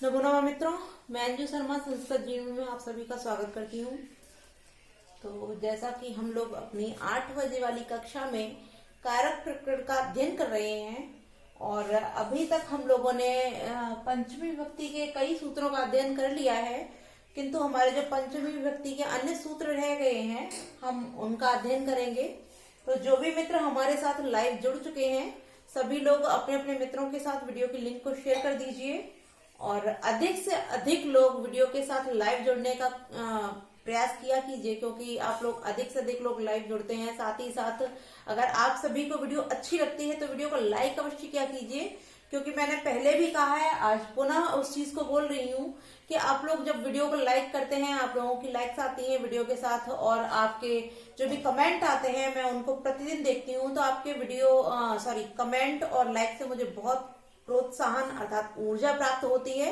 नमो नमः मित्रों, मैं अंजू शर्मा संस्कृत जीवन में आप सभी का स्वागत करती हूँ। तो जैसा कि हम लोग अपनी 8 बजे वाली कक्षा में कारक प्रकरण का अध्ययन कर रहे हैं और अभी तक हम लोगों ने पंचमी विभक्ति के कई सूत्रों का अध्ययन कर लिया है, किंतु हमारे जो पंचमी विभक्ति के अन्य सूत्र रह गए हैं हम उनका अध्ययन करेंगे। तो जो भी मित्र हमारे साथ लाइव जुड़ चुके हैं सभी लोग अपने अपने मित्रों के साथ वीडियो की लिंक को शेयर कर दीजिए और अधिक से अधिक लोग वीडियो के साथ लाइव जुड़ने का प्रयास किया कीजिए, क्योंकि आप लोग अधिक से अधिक लोग लाइव जुड़ते हैं। साथ ही साथ अगर आप सभी को वीडियो अच्छी लगती है तो वीडियो को लाइक अवश्य किया कीजिए, क्योंकि मैंने पहले भी कहा है, आज पुनः उस चीज को बोल रही हूँ कि आप लोग जब वीडियो को लाइक करते हैं, आप लोगों की लाइक्स आती हैं वीडियो के साथ और आपके जो भी कमेंट आते हैं मैं उनको प्रतिदिन देखती हूँ। तो आपके कमेंट और लाइक से मुझे बहुत प्रोत्साहन अर्थात ऊर्जा प्राप्त होती है।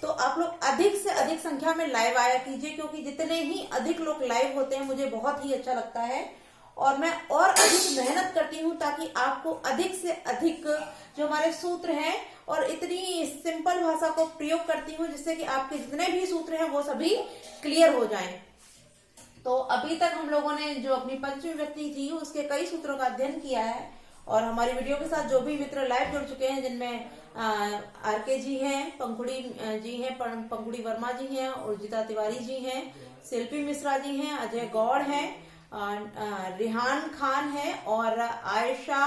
तो आप लोग अधिक से अधिक संख्या में लाइव आया कीजिए, क्योंकि जितने ही अधिक लोग लाइव होते हैं मुझे बहुत ही अच्छा लगता है और मैं और अधिक मेहनत करती हूँ ताकि आपको अधिक से अधिक जो हमारे सूत्र हैं और इतनी सिंपल भाषा को प्रयोग करती हूँ जिससे कि आपके जितने भी सूत्र हैं वो सभी क्लियर हो जाएं। तो अभी तक हम लोगों ने जो अपनी पंचमी विभक्ति थी उसके कई सूत्रों का अध्ययन किया है और हमारी वीडियो के साथ जो भी मित्र लाइव जुड़ चुके हैं, जिनमें आरके जी हैं, पंखुड़ी जी हैं, पंखुड़ी वर्मा जी हैं, उर्जिता तिवारी जी हैं, शिल्पी मिश्रा जी हैं, अजय गौड़ हैं, रिहान खान है और आयशा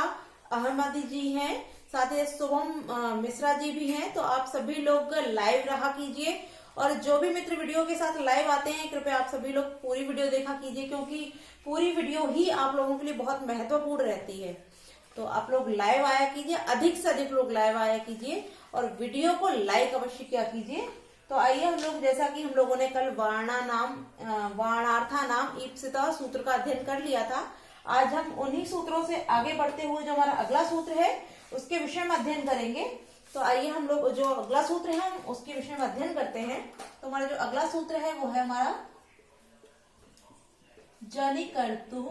अहमदी जी हैं, साथ ही शुभम मिश्रा जी भी हैं। तो आप सभी लोग लाइव रहा कीजिए और जो भी मित्र वीडियो के साथ लाइव आते हैं कृपया आप सभी लोग पूरी वीडियो देखा कीजिए, क्योंकि पूरी वीडियो ही आप लोगों के लिए बहुत महत्वपूर्ण रहती है। तो आप लोग लाइव आया कीजिए, अधिक से अधिक लोग लाइव आया कीजिए और वीडियो को लाइक अवश्य किया कीजिए। तो आइए हम लोग, जैसा कि हम लोगों ने कल वार्णार्था नाम ईप्सिता सूत्र का अध्ययन कर लिया था, आज हम उन्हीं सूत्रों से आगे बढ़ते हुए जो हमारा अगला सूत्र है उसके विषय में अध्ययन करेंगे। तो आइए हम लोग जो अगला सूत्र है हम उसके विषय में अध्ययन करते हैं। तो हमारा जो अगला सूत्र है वो है हमारा जनिकर्तु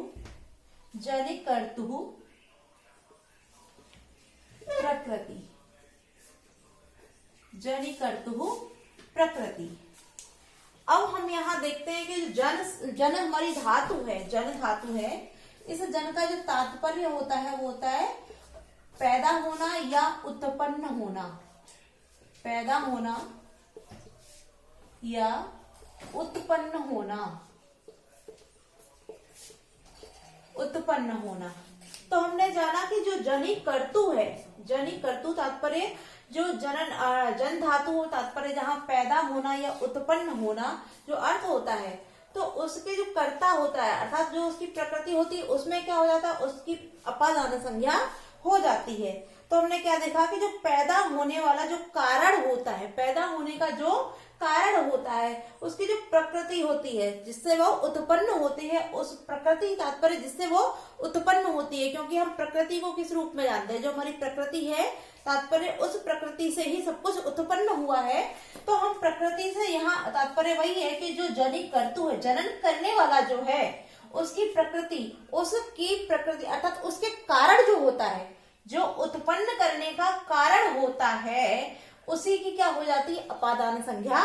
प्रकृति। जनिकर्तु प्रकृति। अब हम यहाँ देखते हैं कि जन हमारी धातु है, जन धातु है। इस जन का जो तात्पर्य होता है वो होता है पैदा होना या उत्पन्न होना, पैदा होना या उत्पन्न होना, उत्पन्न होना। तो हमने जाना कि जो जनिकर्तु है, जनिकर्तु तात्पर्य जो जन धातु तात्पर्य जहाँ पैदा होना या उत्पन्न होना जो अर्थ होता है, तो उसके जो कर्ता होता है अर्थात जो उसकी प्रकृति होती है उसमें क्या हो जाता है, उसकी अपादान संज्ञा हो जाती है। तो हमने क्या देखा कि जो पैदा होने वाला जो कारण होता है, पैदा होने का जो कारण होता है, उसकी जो प्रकृति होती है जिससे वो उत्पन्न होती है, उस प्रकृति तात्पर्य जिससे वो उत्पन्न होती है, क्योंकि हम प्रकृति को किस रूप में जानते हैं, जो हमारी प्रकृति है तात्पर्य उस प्रकृति से ही सब कुछ उत्पन्न हुआ है। तो हम प्रकृति से यहाँ तात्पर्य वही है कि जो जनिकर्तु है, जनन करने वाला जो है उसकी प्रकृति अर्थात उसके कारण जो होता है, जो उत्पन्न करने का कारण होता है, उसी की क्या हो जाती है, अपादान संज्ञा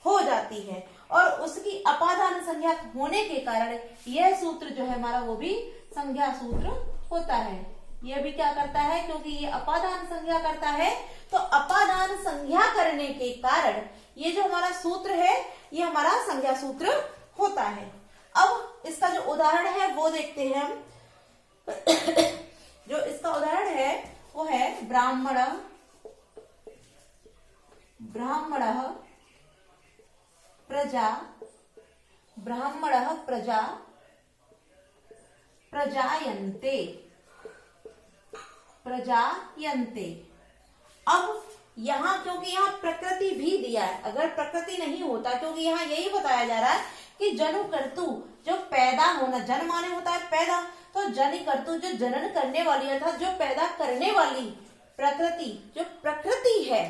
हो जाती है। और उसकी अपादान संज्ञा होने के कारण यह सूत्र जो है हमारा वो भी संज्ञा सूत्र होता है। यह भी क्या करता है, क्योंकि ये अपादान संज्ञा करता है, तो अपादान संज्ञा करने के कारण ये जो हमारा सूत्र है ये हमारा संज्ञा सूत्र होता है। अब इसका जो उदाहरण है वो देखते हैं हम। जो इसका उदाहरण है वो है ब्राह्मणः प्रजा, ब्राह्मणः प्रजा प्रजायन्ते, प्रजायन्ते। अब यहाँ क्योंकि यहाँ प्रकृति भी दिया है, अगर प्रकृति नहीं होता, क्योंकि यहाँ यही बताया जा रहा है कि जनुकर्तु जो पैदा होना, जन माने होता है पैदा, तो जनिकर्तु जो जनन करने वाली अर्थात जो पैदा करने वाली प्रकृति, जो प्रकृति है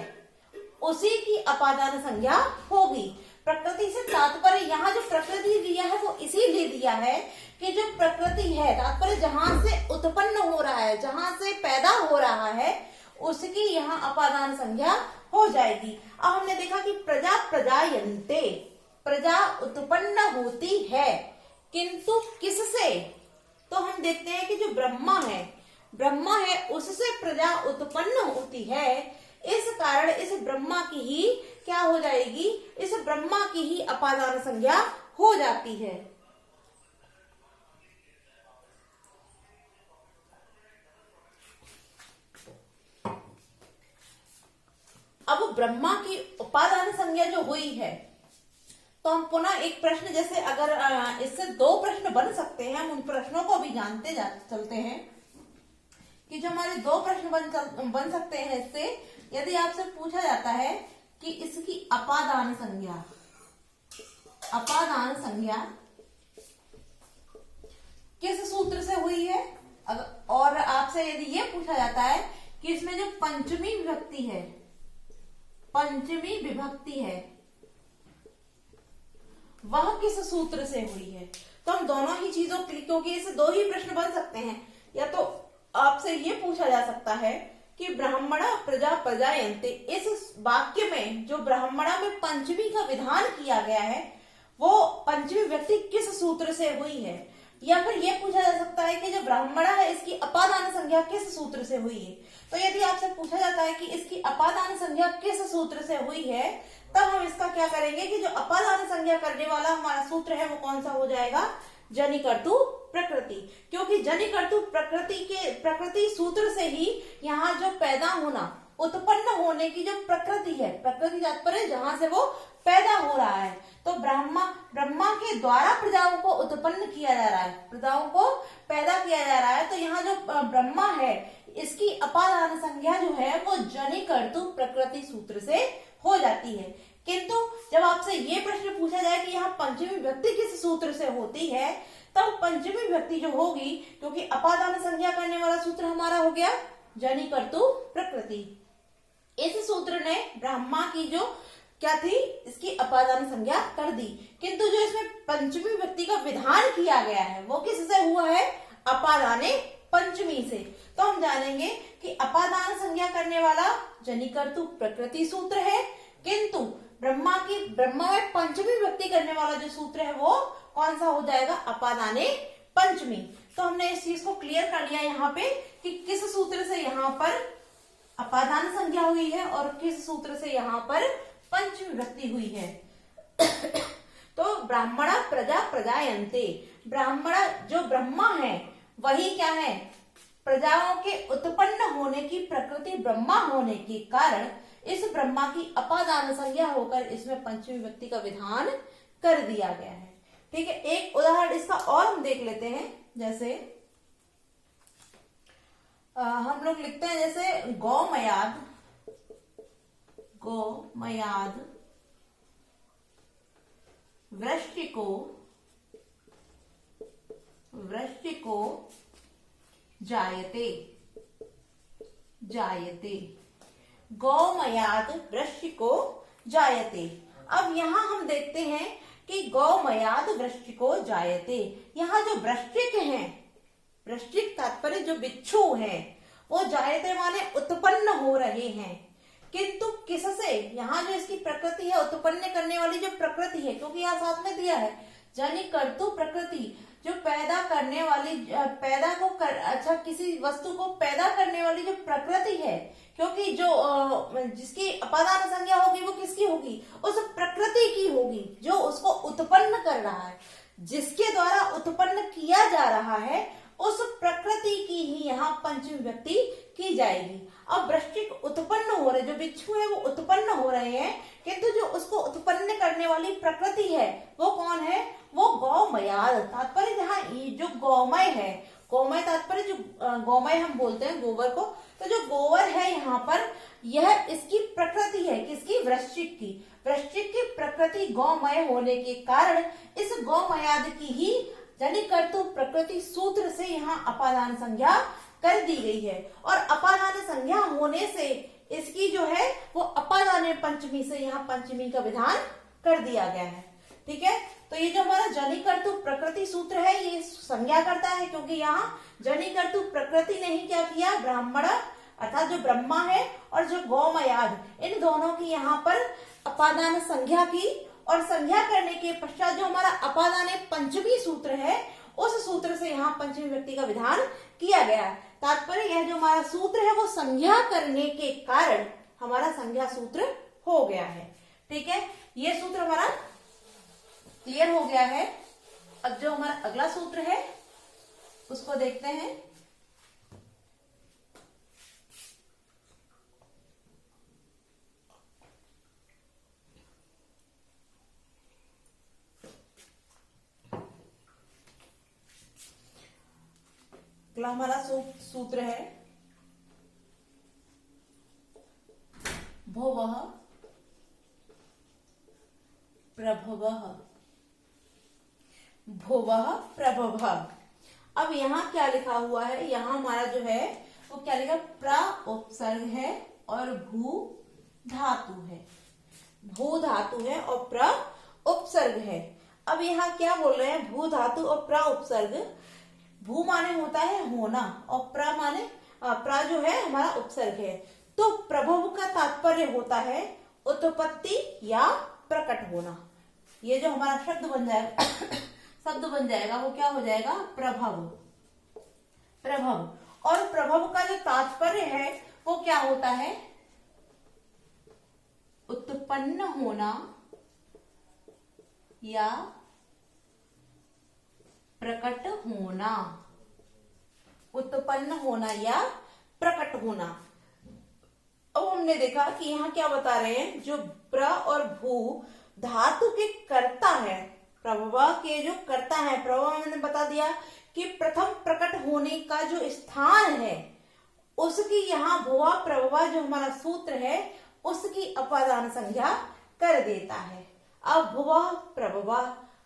उसी की अपादान संज्ञा होगी। प्रकृति से तात्पर्य यहाँ जो प्रकृति दिया है वो इसीलिए दिया है कि जो प्रकृति है तात्पर्य जहां से उत्पन्न हो रहा है, जहां से पैदा हो रहा है, उसकी यहाँ अपादान संज्ञा हो जाएगी। अब हमने देखा कि प्रजा प्रजायन्ते, प्रजा उत्पन्न होती है, किंतु किससे? तो हम देखते हैं कि जो ब्रह्मा है उससे प्रजा उत्पन्न होती है। इस कारण इस ब्रह्मा की ही क्या हो जाएगी? इस ब्रह्मा की ही अपादान संज्ञा हो जाती है। अब ब्रह्मा की उपादान संज्ञा जो हुई है, तो हम पुनः एक प्रश्न, जैसे अगर इससे दो प्रश्न बन सकते हैं, हम उन प्रश्नों को भी जानते चलते हैं कि जो हमारे दो प्रश्न बन सकते हैं इससे। यदि आपसे पूछा जाता है कि इसकी अपादान संज्ञा किस सूत्र से हुई है, और आपसे यदि ये पूछा जाता है कि इसमें जो पंचमी विभक्ति है वह किस सूत्र से हुई है। तो हम दोनों ही चीजों के लिए, क्योंकि इससे दो ही प्रश्न बन सकते हैं, या तो आपसे ये पूछा जा सकता है कि ब्राह्मणा प्रजा प्रजायन्ते, इस वाक्य में जो ब्राह्मणा में पंचमी का विधान किया गया है वो पंचमी व्यक्ति किस सूत्र से हुई है, या फिर ये पूछा जा सकता है कि जो ब्राह्मणा है इसकी अपादान संज्ञा किस सूत्र से हुई है। तो यदि आपसे पूछा जाता है कि इसकी अपादान संज्ञा किस सूत्र से हुई है, तब हम इसका क्या करेंगे कि जो अपादान संज्ञा करने वाला हमारा सूत्र है वो कौन सा हो जाएगा? जनिकर्तु प्रकृति, क्योंकि जनिकर्तु प्रकृति सूत्र से ही यहाँ जो पैदा होना, उत्पन्न होने की जो प्रकृति है, प्रकृति तात्पर्य जहां से वो पैदा हो रहा है, तो ब्रह्मा के द्वारा प्रजाओं को उत्पन्न किया जा रहा है, प्रजाओं को पैदा किया जा रहा है। तो यहाँ जो ब्रह्मा है इसकी अपादान संज्ञा जो है वो जनिकर्तु प्रकृति सूत्र से हो जाती है। किंतु जब आपसे ये प्रश्न पूछा जाए कि यहाँ पंचमी व्यक्ति किस सूत्र से होती है, तब पंचमी व्यक्ति जो होगी, क्योंकि अपादान संज्ञा करने वाला सूत्र हमारा हो गया जनिकर्तु प्रकृति, इस सूत्र ने ब्रह्मा की जो क्या थी इसकी अपादान संज्ञा कर दी। किंतु जो इसमें पंचमी व्यक्ति का विधान किया गया है वो किससे हुआ है? अपादाने पंचमी से। तो हम जानेंगे कि अपादान संज्ञा करने वाला जनिकर्तु प्रकृति सूत्र है, किंतु ब्रह्मा में पंचमी व्यक्ति करने वाला जो सूत्र है वो कौन सा हो जाएगा? अपादाने पंचमी। तो हमने इस चीज को क्लियर कर लिया यहाँ पे कि किस सूत्र से यहाँ पर अपादान संज्ञा हुई है और किस सूत्र से यहाँ पर पंचमी व्यक्ति हुई है। तो ब्राह्मणा प्रजा प्रजायन्ते, ब्राह्मणा जो ब्रह्मा है वही क्या है? प्रजाओं के उत्पन्न होने की प्रकृति ब्रह्मा होने के कारण इस ब्रह्मा की अपादान संज्ञा होकर इसमें पंचमी व्यक्ति का विधान कर दिया गया है। ठीक है, एक उदाहरण इसका और हम देख लेते हैं। जैसे हम लोग लिखते हैं जैसे गौमयाद वृश्चिको जायते, गौमयाद वृश्चिको जायते। अब यहाँ हम देखते हैं कि गौमयाद वृश्चिको जायते, यहाँ जो वृश्चिक है, वृश्चिक तात्पर्य जो बिच्छू है, वो जायते माने उत्पन्न हो रहे हैं, किंतु किससे? यहाँ जो इसकी प्रकृति है, उत्पन्न करने वाली जो प्रकृति है, क्योंकि यहाँ साथ में दिया है जनिकर्तु प्रकृति, जो पैदा करने वाली किसी वस्तु को पैदा करने वाली जो प्रकृति है, क्योंकि जो जिसकी अपादान संज्ञा होगी वो किसकी होगी? उस प्रकृति की होगी जो उसको उत्पन्न कर रहा है, जिसके द्वारा उत्पन्न किया जा रहा है उस प्रकृति की ही यहाँ पंचमी व्यक्ति की जाएगी। अब वृश्चिक उत्पन्न हो रहे, जो बिच्छू है वो उत्पन्न हो रहे हैं, किंतु जो उसको उत्पन्न करने वाली प्रकृति है वो कौन है? वो गौमयाद, तात्पर्य जहाँ जो गौमय है, गौमय तात्पर्य जो गौमय हम बोलते हैं गोबर को, तो जो गोबर है यहाँ पर यह इसकी प्रकृति है, किसकी? वृश्चिक की। वृश्चिक की प्रकृति गौमय होने के कारण इस गौमयाद की ही जनिकर्तु प्रकृति सूत्र से यहाँ अपादान संज्ञा कर दी गई है, और अपादान संज्ञा होने से इसकी जो है वो अपादान पंचमी से यहाँ पंचमी का विधान कर दिया गया है। ठीक है, तो ये जो हमारा जनिकर्तु प्रकृति सूत्र है ये संज्ञा करता है, क्योंकि यहाँ जनिकर्तु प्रकृति ने ही क्या किया? अर्थात जो ब्रह्मा है और जो गौमयाद, इन दोनों की यहाँ पर अपादान संज्ञा की, और संज्ञा करने के पश्चात जो हमारा अपादान पंचमी सूत्र है, उस सूत्र से यहाँ पंचमी व्यक्ति का विधान किया गया। तात्पर्य यह जो हमारा सूत्र है वो संज्ञा करने के कारण हमारा संज्ञा सूत्र हो गया है। ठीक है, ये सूत्र हमारा क्लियर हो गया है। अब जो हमारा अगला सूत्र है उसको देखते हैं। अगला हमारा सूत्र है भुवः प्रभवः। भुवः प्रभवः। अब यहाँ क्या लिखा हुआ है, यहाँ हमारा जो है वो क्या लिखा, प्र उपसर्ग है और भू धातु है। भू धातु है और प्र उपसर्ग है। अब यहाँ क्या बोल रहे हैं, भू धातु और प्र उपसर्ग। भू माने होता है होना और प्र माने प्र जो है हमारा उपसर्ग है। तो प्रभव का तात्पर्य होता है उत्पत्ति या प्रकट होना। ये जो हमारा शब्द बन जाएगा वो क्या हो जाएगा, प्रभव। प्रभव और प्रभव का जो तात्पर्य है वो क्या होता है, उत्पन्न होना या प्रकट होना। उत्पन्न होना या प्रकट होना। अब हमने देखा कि यहाँ क्या बता रहे हैं, जो प्र और भू धातु के कर्ता है, प्रभवा के जो कर्ता है, प्रभवा मैंने बता दिया कि प्रथम प्रकट होने का जो स्थान है उसकी यहाँ भुवा प्रभवा जो हमारा सूत्र है उसकी अपादान संज्ञा कर देता है। अब भुवा प्रभवा,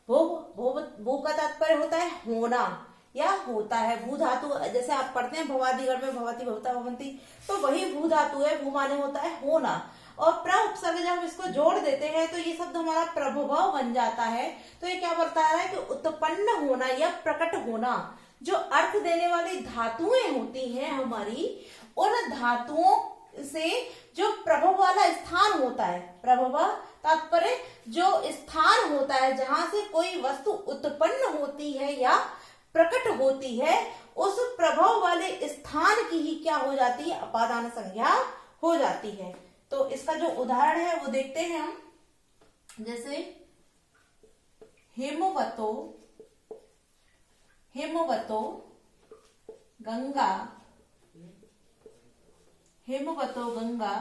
भू का तात्पर्य होता है होना या होता है। भू धातु जैसे आप पढ़ते हैं भवादिगण में भवती भवता भवंती, तो वही भू धातु है। भू माने होता है होना और प्र उपसर्ग जब हम इसको जोड़ देते हैं तो ये शब्द हमारा प्रभव बन जाता है। तो ये क्या बता रहा है कि उत्पन्न होना या प्रकट होना। जो अर्थ देने वाली धातुएं होती हैं हमारी, उन धातुओं से जो प्रभव वाला स्थान होता है, प्रभव तात्पर्य जो स्थान होता है जहां से कोई वस्तु उत्पन्न होती है या प्रकट होती है, उस प्रभव वाले स्थान की ही क्या हो जाती है, अपादान संज्ञा हो जाती है। तो इसका जो उदाहरण है वो देखते हैं हम। जैसे हेमवतो, हेमवतो गंगा, हेमवतो गंगा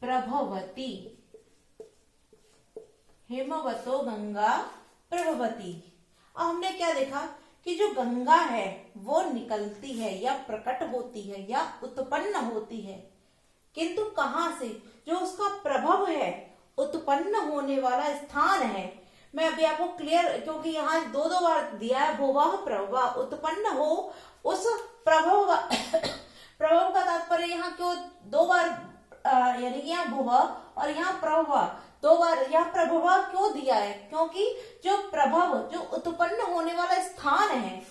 प्रभवती, हेमवतो गंगा प्रभवती। अब हमने क्या देखा कि जो गंगा है वो निकलती है या प्रकट होती है या उत्पन्न होती है, किंतु कहां से, जो उसका प्रभव है, उत्पन्न होने वाला स्थान है। मैं अभी आपको क्लियर, क्योंकि यहाँ दो बार दिया है भुवा प्रभवा, उत्पन्न हो उस प्रभव प्रभव का तात्पर्य यहाँ क्यों दो बार, यानी कि यहाँ भुवा और यहाँ प्रभवा दो बार, यहाँ प्रभवा क्यों दिया है, क्योंकि जो प्रभव जो उत्पन्न होने वाला स्थान है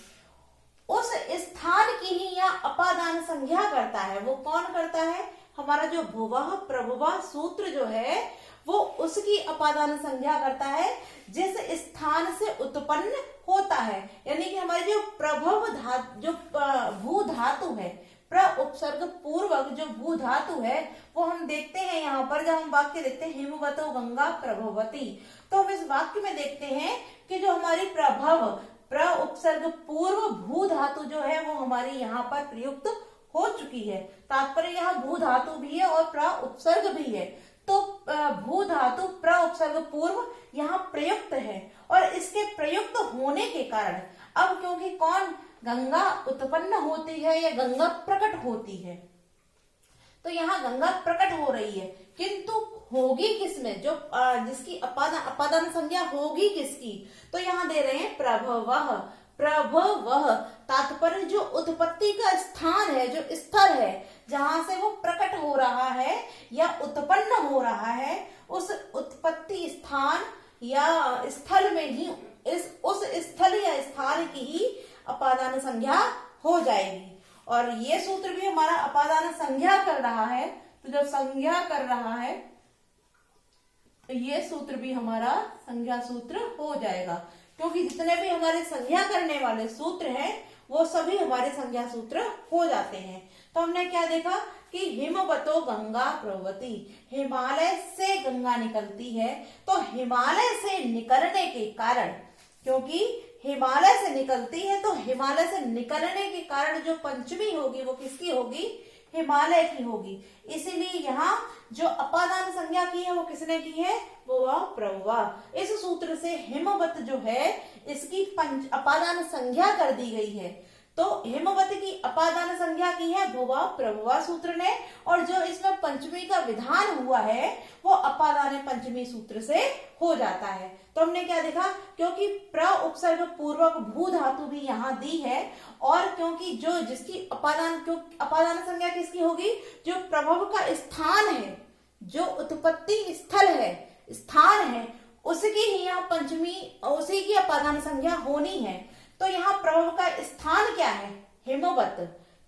उस स्थान की ही यहाँ अपादान संज्ञा करता है। वो कौन करता है, हमारा जो भुवा प्रभवा सूत्र जो है वो उसकी अपादान संज्ञा करता है जिस स्थान से उत्पन्न होता है। यानी कि हमारी जो प्रभव धातु, जो भू धातु है, प्र उपसर्ग पूर्वक जो भू धातु है वो हम देखते हैं यहाँ पर। जब हम वाक्य देखते हैं हेमवतो गंगा प्रभवती, तो हम इस वाक्य में देखते हैं कि जो हमारी प्रभव प्र उपसर्ग पूर्व भू धातु जो है वो हमारी यहाँ पर प्रयुक्त हो चुकी है। तात्पर्य यहाँ भू धातु भी है और प्र उपसर्ग भी है। तो भू धातु प्र उपसर्ग पूर्व यहाँ प्रयुक्त है और इसके प्रयुक्त होने के कारण अब क्योंकि कौन, गंगा उत्पन्न होती है या गंगा प्रकट होती है, तो यहाँ गंगा प्रकट हो रही है, किंतु होगी किसमें, जो जिसकी अपादान संज्ञा होगी किसकी, तो यहाँ दे रहे हैं प्रभवः। प्रभवः तात्पर्य जो उत्पत्ति का स्थान है, जो स्थल है जहां से वो प्रकट हो रहा है या उत्पन्न हो रहा है, उस उत्पत्ति स्थान या स्थल में ही उस स्थल या स्थान की ही अपादान संज्ञा हो जाएगी। और ये सूत्र भी हमारा अपादान संज्ञा कर रहा है, तो जब संज्ञा कर रहा है तो ये सूत्र भी हमारा संज्ञा सूत्र हो जाएगा, क्योंकि जितने भी हमारे संज्ञा करने वाले सूत्र हैं वो सभी हमारे संज्ञा सूत्र हो जाते हैं। तो हमने क्या देखा कि हिमवतो गंगा प्रवहति, हिमालय से गंगा निकलती है। तो हिमालय से निकलने के कारण, क्योंकि हिमालय से निकलती है तो हिमालय से निकलने के कारण जो पंचमी होगी वो किसकी होगी? हिमालय की होगी। इसीलिए यहाँ जो अपादान संज्ञा की है वो किसने की है? भुवा प्रभुवा। इस सूत्र से हिमवत जो है इसकी अपादान संज्ञा कर दी गई है। तो हिमवत की अपादान संज्ञा की है भुवा प्रभुवा सूत्र ने, और जो इसमें पंचमी का विधान हुआ है वो अपादान पंचमी सूत्र से हो जाता है। तो हमने क्या देखा, क्योंकि प्र उपसर्ग पूर्वक भू धातु भी यहाँ दी है, और क्योंकि जो जिसकी अपादान संज्ञा किसकी होगी? जो प्रभव का स्थान है, जो उत्पत्ति स्थल है, स्थान है, उसकी ही यहाँ पंचमी, उसी की अपादान संज्ञा होनी है। तो यहाँ प्रभव का स्थान क्या है? हिमवत।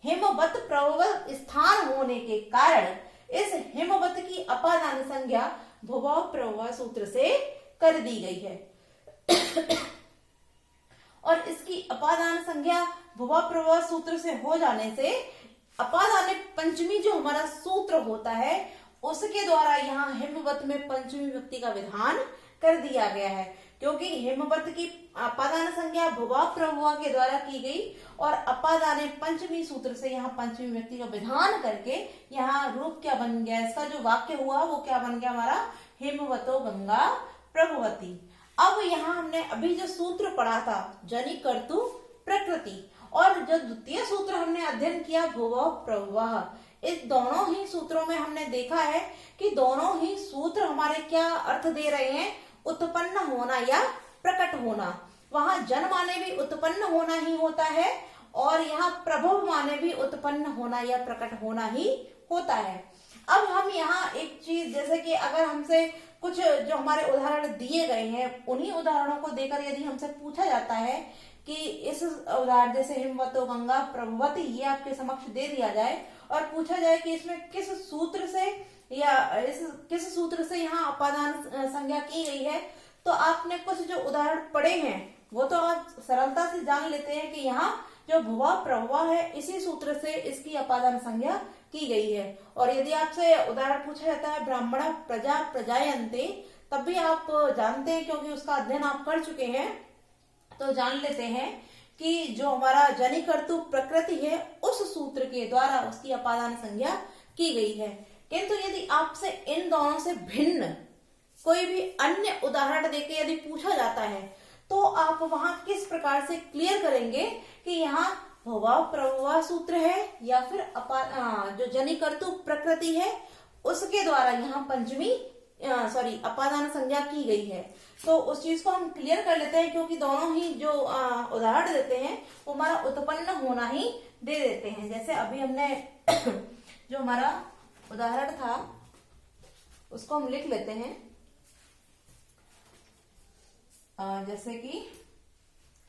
हिमवत प्रभव स्थान होने के कारण इस हिमवत की अपादान संज्ञा भुवा प्रभुवा सूत्र से कर दी गई है। और इसकी अपादान संज्ञा भुवा प्रभुवा सूत्र से हो जाने से अपादान पंचमी जो हमारा सूत्र होता है उसके द्वारा यहाँ हिमवत में पंचमी विभक्ति का विधान कर दिया गया है, क्योंकि हिमवत की अपादान संज्ञा भुवा प्रभुवा के द्वारा की गई और अपादान पंचमी सूत्र से यहाँ पंचमी विभक्ति का विधान करके यहाँ रूप क्या बन गया, इसका जो वाक्य हुआ वो क्या बन गया हमारा? हिमवतो गंगा प्रभवती। अब यहाँ हमने अभी जो सूत्र पढ़ा था जनि कर्तु प्रकृति, और जो द्वितीय सूत्र हमने अध्ययन किया भुवा प्रभुवा, इस दोनों ही सूत्रों में हमने देखा है कि दोनों ही सूत्र हमारे क्या अर्थ दे रहे हैं? उत्पन्न होना या प्रकट होना। वहां जन माने भी उत्पन्न होना ही होता है, और यहाँ प्रभव माने भी उत्पन्न होना या प्रकट होना ही होता है। अब हम यहाँ एक चीज, जैसे कि अगर हमसे कुछ जो हमारे उदाहरण दिए गए हैं उन्हीं उदाहरणों को देकर यदि हमसे पूछा जाता है कि इस उदाहरण जैसे हिमवतो गंगा प्रभवती, ये आपके समक्ष दे दिया जाए और पूछा जाए कि इसमें किस सूत्र से या किस सूत्र से यहाँ अपादान संज्ञा की गई है, तो आपने कुछ जो उदाहरण पढ़े हैं वो तो आप सरलता से जान लेते हैं कि यहाँ जो भुवा प्रभुवा है इसी सूत्र से इसकी अपादान संज्ञा की गई है। और यदि आपसे उदाहरण पूछा जाता है ब्राह्मण प्रजा प्रजायन्ते, तब भी आप जानते हैं क्योंकि उसका अध्ययन आप कर चुके हैं, तो जान लेते हैं कि जो हमारा जनि कर्तु प्रकृति है उस सूत्र के द्वारा उसकी अपादान संज्ञा की गई है। किंतु यदि आपसे इन दोनों से भिन्न कोई भी अन्य उदाहरण देके यदि पूछा जाता है तो आप वहां किस प्रकार से क्लियर करेंगे कि यहाँ भुवा प्रभुवा सूत्र है या फिर जो जनि कर्तु प्रकृति है उसके द्वारा यहाँ पंचमी अपादान संज्ञा की गई है। तो उस चीज को हम क्लियर कर लेते हैं, क्योंकि दोनों ही जो उदाहरण देते हैं वो हमारा उत्पन्न होना ही दे देते हैं। जैसे अभी हमने जो हमारा उदाहरण था उसको हम लिख लेते हैं, जैसे कि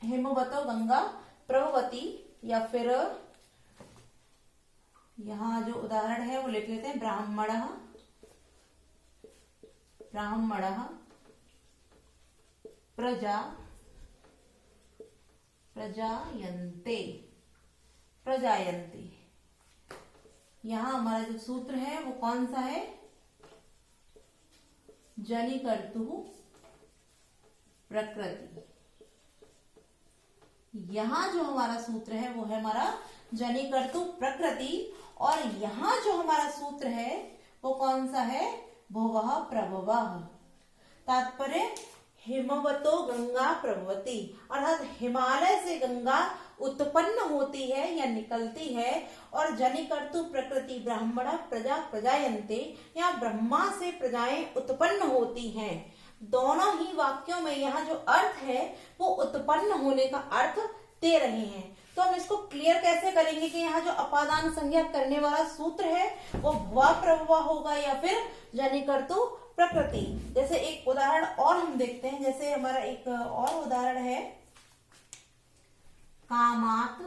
हिमवतो गंगा प्रभवती, या फिर यहाँ जो उदाहरण है वो लिख लेते हैं ब्राह्मणः प्रजायन्ते। यहाँ हमारा जो सूत्र है वो कौन सा है? जनि कर्तु प्रकृति। यहाँ जो हमारा सूत्र है वो है हमारा जनि कर्तु प्रकृति, और यहाँ जो हमारा सूत्र है वो कौन सा है? भुवः प्रभवः। तात्पर्य हिमवतो गंगा प्रभवती, अर्थात हिमालय से गंगा उत्पन्न होती है या निकलती है, और जनि कर्तु प्रकृति ब्राह्मण प्रजा प्रजायन्ते, यहाँ ब्रह्मा से प्रजाएं उत्पन्न होती हैं। दोनों ही वाक्यों में यहाँ जो अर्थ है वो उत्पन्न होने का अर्थ दे रहे हैं। तो हम इसको क्लियर कैसे करेंगे कि यहाँ जो अपादान संज्ञा करने वाला सूत्र है वो भुवा प्रभुवा होगा या फिर जनि कर्तु प्रकृति। जैसे एक उदाहरण और हम देखते हैं, जैसे हमारा एक और उदाहरण है कामात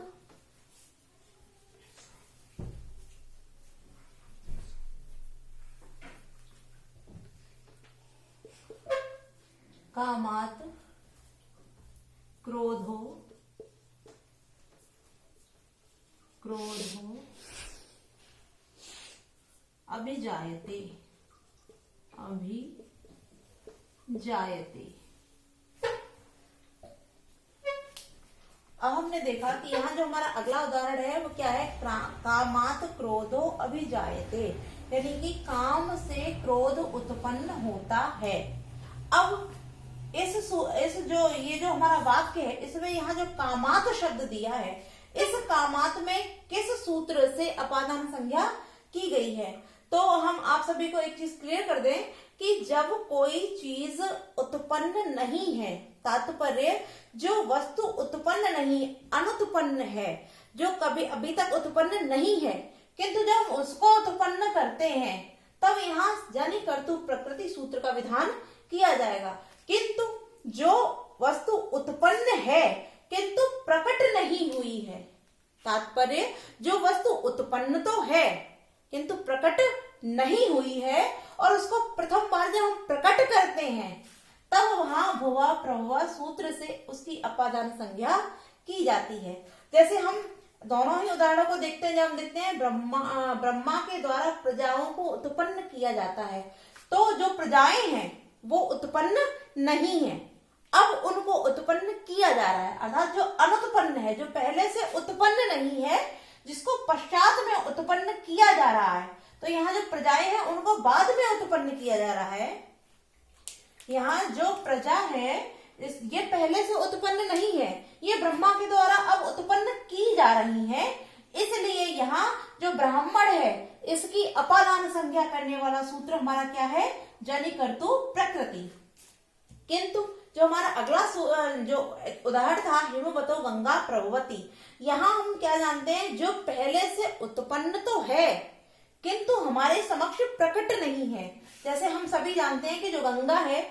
अभिजायते, अभिजायते। अब हमने देखा कि यहाँ जो हमारा अगला उदाहरण है वो क्या है, कामात क्रोधो अभिजायते, यानी कि काम से क्रोध उत्पन्न होता है। अब इस जो ये जो हमारा वाक्य है इसमें यहाँ जो कामात शब्द दिया है, इस कामात में किस सूत्र से अपादान संज्ञा की गई है। तो हम आप सभी को एक चीज क्लियर कर दें कि जब कोई चीज उत्पन्न नहीं है, तात्पर्य जो वस्तु उत्पन्न नहीं, अनुत्पन्न है, जो कभी अभी तक उत्पन्न नहीं है, किंतु जब हम उसको उत्पन्न करते हैं तब यहाँ जनि कर्तु प्रकृति सूत्र का विधान किया जाएगा। किंतु जो वस्तु उत्पन्न है किंतु प्रकट नहीं हुई है, तात्पर्य जो वस्तु उत्पन्न तो है किंतु प्रकट नहीं हुई है, और उसको प्रथम बार जब हम प्रकट करते हैं तब वहां भुवा प्रभुवा सूत्र से उसकी अपादान संज्ञा की जाती है। जैसे हम दोनों ही उदाहरणों को देखते हैं, जब हम देखते हैं ब्रह्मा के द्वारा प्रजाओं को उत्पन्न किया जाता है, तो जो प्रजाएं हैं वो उत्पन्न नहीं है, अब उनको उत्पन्न किया जा रहा है, अर्थात जो अनुत्पन्न है, जो पहले से उत्पन्न नहीं है, जिसको पश्चात में उत्पन्न किया जा रहा है। तो यहाँ जो प्रजाएं हैं उनको बाद में उत्पन्न किया जा रहा है। यहाँ जो प्रजा है ये पहले से उत्पन्न नहीं है, ये ब्रह्मा के द्वारा अब उत्पन्न की जा रही है, इसलिए यहाँ जो ब्राह्मण है इसकी अपादान संज्ञा करने वाला सूत्र हमारा क्या है, जनि कर्तु प्रकृति। किंतु जो हमारा अगला जो उदाहरण था, हिमवतो गंगा प्रभवती, यहाँ हम क्या जानते हैं, जो पहले से उत्पन्न तो है किंतु हमारे समक्ष प्रकट नहीं है। जैसे हम सभी जानते हैं कि जो गंगा है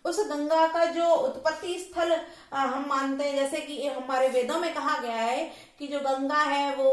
उस गंगा का जो उत्पत्ति स्थल हम मानते हैं, जैसे कि हमारे वेदों में कहा गया है कि जो गंगा है वो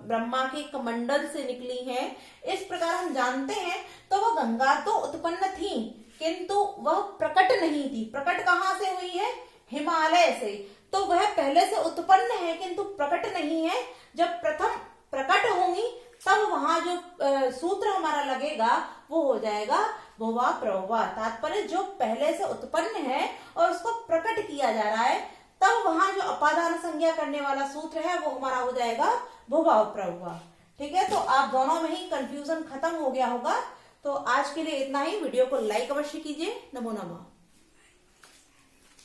ब्रह्मा के कमंडल से निकली है, इस प्रकार हम जानते हैं। तो वह गंगा तो उत्पन्न थी किंतु वह प्रकट नहीं थी। प्रकट कहाँ से हुई है, हिमालय से, तो वह पहले से उत्पन्न है किंतु प्रकट नहीं है। जब प्रथम प्रकट होंगी तब वहां जो सूत्र हमारा लगेगा वो हो जाएगा भुवा प्रभुवा, तात्पर्य जो पहले से उत्पन्न है और उसको प्रकट किया जा रहा है, तब वहां जो अपादान संज्ञा करने वाला सूत्र है वो हमारा हो जाएगा भुवा प्रभुवा। ठीक है, तो आप दोनों में ही कंफ्यूजन खत्म हो गया होगा। तो आज के लिए इतना ही। वीडियो को लाइक अवश्य कीजिए। नमो नमः।